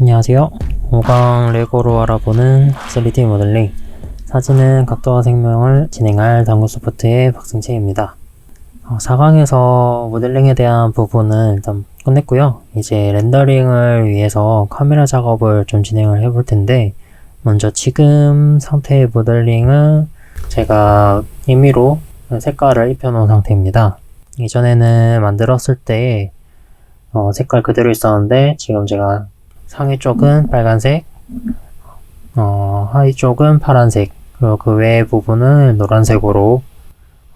안녕하세요. 5강 레고로 알아보는 3D 모델링 사진은 각도와 생명을 진행할 당구소프트의 박승채입니다. 4강에서 모델링에 대한 부분은 일단 끝냈고요. 이제 렌더링을 위해서 카메라 작업을 좀 진행을 해볼 텐데, 먼저 지금 상태의 모델링은 제가 임의로 색깔을 입혀놓은 상태입니다. 이전에는 만들었을 때 색깔 그대로 있었는데, 지금 제가 상위 쪽은 빨간색, 하위 쪽은 파란색, 그리고 그 외의 부분은 노란색으로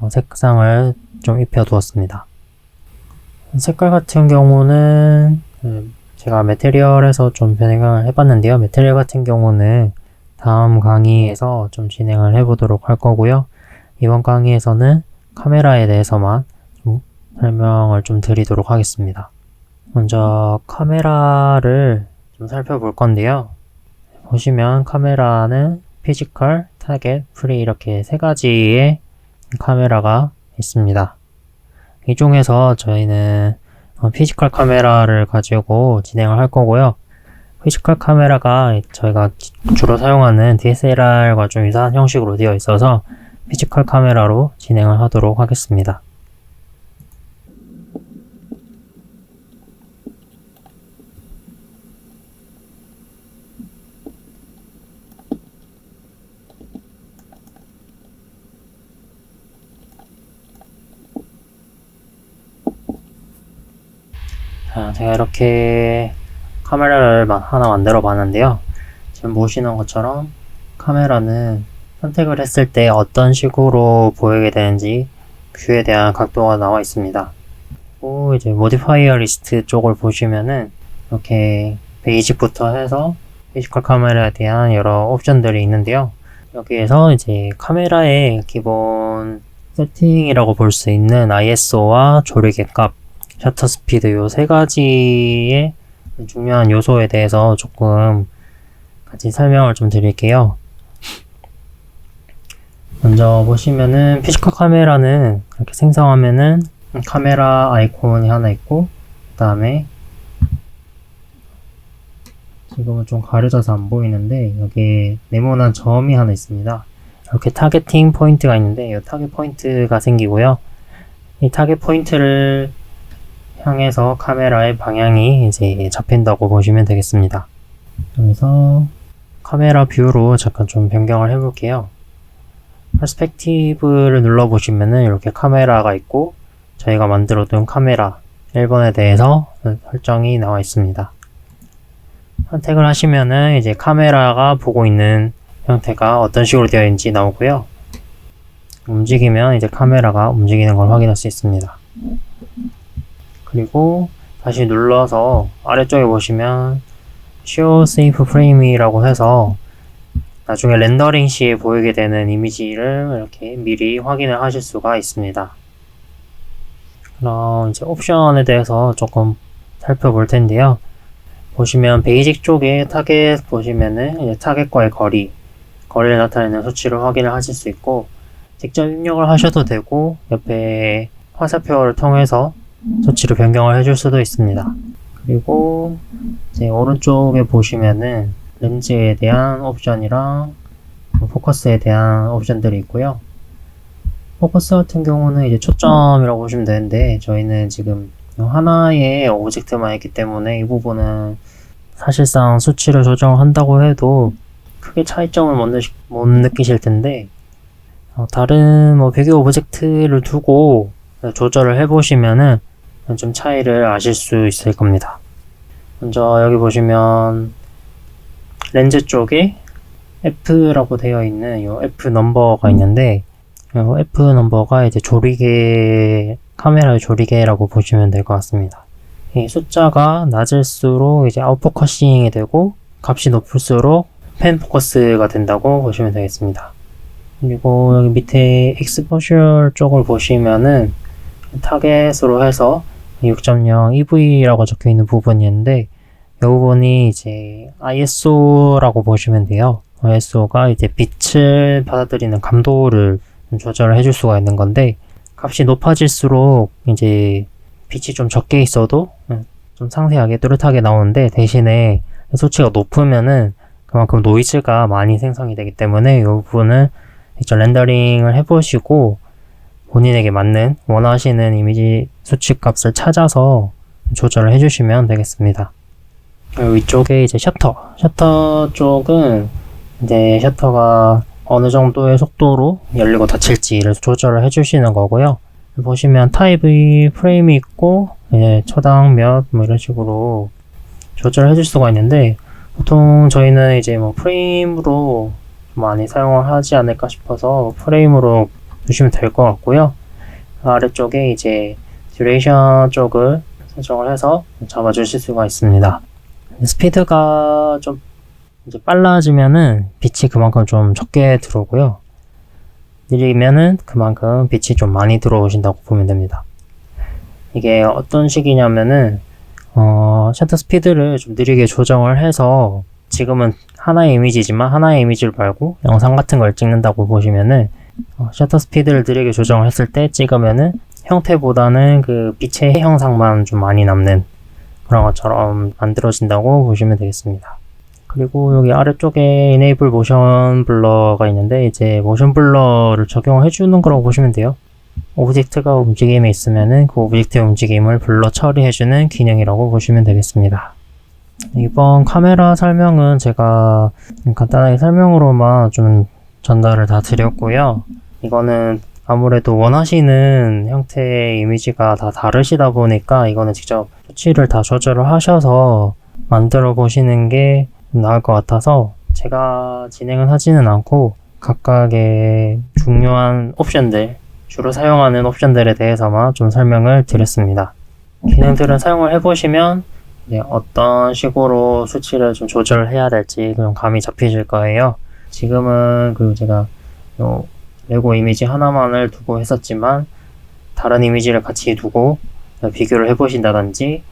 색상을 좀 입혀 두었습니다. 색깔 같은 경우는 제가 매테리얼에서 좀 변형을 해봤는데요. 매테리얼 같은 경우는 다음 강의에서 좀 진행을 해보도록 할 거고요. 이번 강의에서는 카메라에 대해서만 좀 설명을 좀 드리도록 하겠습니다. 먼저 카메라를 좀 살펴볼 건데요. 보시면 카메라는 피지컬, 타겟, 프리 이렇게 세 가지의 카메라가 있습니다. 이 중에서 저희는 피지컬 카메라를 가지고 진행을 할 거고요. 피지컬 카메라가 저희가 주로 사용하는 DSLR과 좀 유사한 형식으로 되어 있어서 피지컬 카메라로 진행을 하도록 하겠습니다. 자, 제가 이렇게 카메라를 하나 만들어 봤는데요. 지금 보시는 것처럼 카메라는 선택을 했을 때 어떤 식으로 보이게 되는지 뷰에 대한 각도가 나와 있습니다. 그리고 이제 모디파이어 리스트 쪽을 보시면은 이렇게 베이직부터 해서 피지컬 카메라에 대한 여러 옵션들이 있는데요. 여기에서 이제 카메라의 기본 세팅이라고 볼 수 있는 ISO와 조리개 값, 셔터 스피드 요 세 가지의 중요한 요소에 대해서 조금 같이 설명을 좀 드릴게요. 먼저 보시면은 피지컬 카메라는 이렇게 생성하면은 카메라 아이콘이 하나 있고, 그 다음에 지금은 좀 가려져서 안 보이는데 여기 네모난 점이 하나 있습니다. 이렇게 타겟팅 포인트가 있는데 이 타겟 포인트가 생기고요. 이 타겟 포인트를 향해서 카메라의 방향이 이제 잡힌다고 보시면 되겠습니다. 그래서 카메라 뷰로 잠깐 좀 변경을 해볼게요. 퍼스펙티브를 눌러보시면은 이렇게 카메라가 있고 저희가 만들어둔 카메라 1번에 대해서 설정이 나와 있습니다. 선택을 하시면은 이제 카메라가 보고 있는 형태가 어떤 식으로 되어 있는지 나오고요. 움직이면 이제 카메라가 움직이는 걸 확인할 수 있습니다. 그리고 다시 눌러서 아래쪽에 보시면 Show Safe Frame이라고 해서 나중에 렌더링 시에 보이게 되는 이미지를 이렇게 미리 확인을 하실 수가 있습니다. 그럼 이제 옵션에 대해서 조금 살펴볼 텐데요. 보시면 베이직 쪽에 타겟 보시면은 이제 타겟과의 거리를 나타내는 수치를 확인을 하실 수 있고, 직접 입력을 하셔도 되고 옆에 화살표를 통해서 수치를 변경을 해줄 수도 있습니다. 그리고 이제 오른쪽에 보시면은 렌즈에 대한 옵션이랑 포커스에 대한 옵션들이 있고요. 포커스 같은 경우는 이제 초점이라고 보시면 되는데 저희는 지금 하나의 오브젝트만 있기 때문에 이 부분은 사실상 수치를 조정한다고 해도 크게 차이점을 못 느끼실 텐데, 다른 비교 오브젝트를 두고 조절을 해보시면은 좀 차이를 아실 수 있을 겁니다. 먼저 여기 보시면 렌즈 쪽에 F라고 되어 있는 이 F 넘버가 있는데, 이 F 넘버가 이제 카메라의 조리개라고 보시면 될 것 같습니다. 이 숫자가 낮을수록 이제 아웃포커싱이 되고 값이 높을수록 펜 포커스가 된다고 보시면 되겠습니다. 그리고 여기 밑에 exposure 쪽을 보시면은 타겟으로 해서 6.0 EV라고 적혀 있는 부분이 있는데 이 부분이 이제 ISO라고 보시면 돼요. ISO가 이제 빛을 받아들이는 감도를 조절을 해줄 수가 있는 건데, 값이 높아질수록 이제 빛이 좀 적게 있어도 좀 상세하게 뚜렷하게 나오는데, 대신에 수치가 높으면은 그만큼 노이즈가 많이 생성이 되기 때문에 이 부분은 직접 렌더링을 해보시고 본인에게 맞는 원하시는 이미지 수치 값을 찾아서 조절을 해주시면 되겠습니다. 위쪽에 이제 셔터 쪽은 이제 셔터가 어느 정도의 속도로 열리고 닫힐지를 조절을 해주시는 거고요. 보시면 타입의 프레임이 있고 초당 몇 뭐 이런 식으로 조절을 해줄 수가 있는데 보통 저희는 이제 뭐 프레임으로 많이 사용을 하지 않을까 싶어서 프레임으로 두시면 될 것 같고요. 아래쪽에 이제 듀레이션 쪽을 설정을 해서 잡아주실 수가 있습니다. 스피드가 좀 이제 빨라지면은 빛이 그만큼 좀 적게 들어오고요. 느리면은 그만큼 빛이 좀 많이 들어오신다고 보면 됩니다. 이게 어떤 식이냐면은 셔터 스피드를 좀 느리게 조정을 해서 지금은 하나의 이미지지만 하나의 이미지를 말고 영상 같은 걸 찍는다고 보시면은 셔터 스피드를 느리게 조정을 했을 때 찍으면은 형태보다는 그 빛의 형상만 좀 많이 남는 그런 것처럼 만들어진다고 보시면 되겠습니다. 그리고 여기 아래쪽에 Enable Motion Blur가 있는데 이제 모션 블러를 적용을 해주는 거라고 보시면 돼요. 오브젝트가 움직임에 있으면은 그 오브젝트의 움직임을 블러 처리해주는 기능이라고 보시면 되겠습니다. 이번 카메라 설명은 제가 간단하게 설명으로만 좀 전달을 다 드렸고요. 이거는 아무래도 원하시는 형태의 이미지가 다 다르시다 보니까 이거는 직접 수치를 다 조절을 하셔서 만들어 보시는 게 나을 것 같아서 제가 진행은 하지는 않고 각각의 중요한 옵션들, 주로 사용하는 옵션들에 대해서만 좀 설명을 드렸습니다. 기능들은 사용을 해보시면 어떤 식으로 수치를 좀 조절해야 될지 좀 감이 잡히실 거예요. 지금은 제가 레고 이미지 하나만을 두고 했었지만 다른 이미지를 같이 두고 비교를 해보신다든지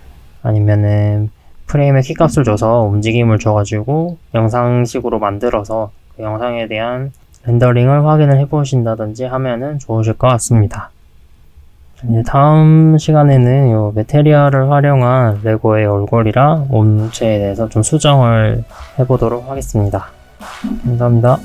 아니면은 프레임의 키값을 줘서 움직임을 줘가지고 영상식으로 만들어서 그 영상에 대한 렌더링을 확인을 해보신다든지 하면은 좋으실 것 같습니다. 이제 다음 시간에는 이 메테리얼을 활용한 레고의 얼굴이랑 몸체에 대해서 좀 수정을 해보도록 하겠습니다. 감사합니다.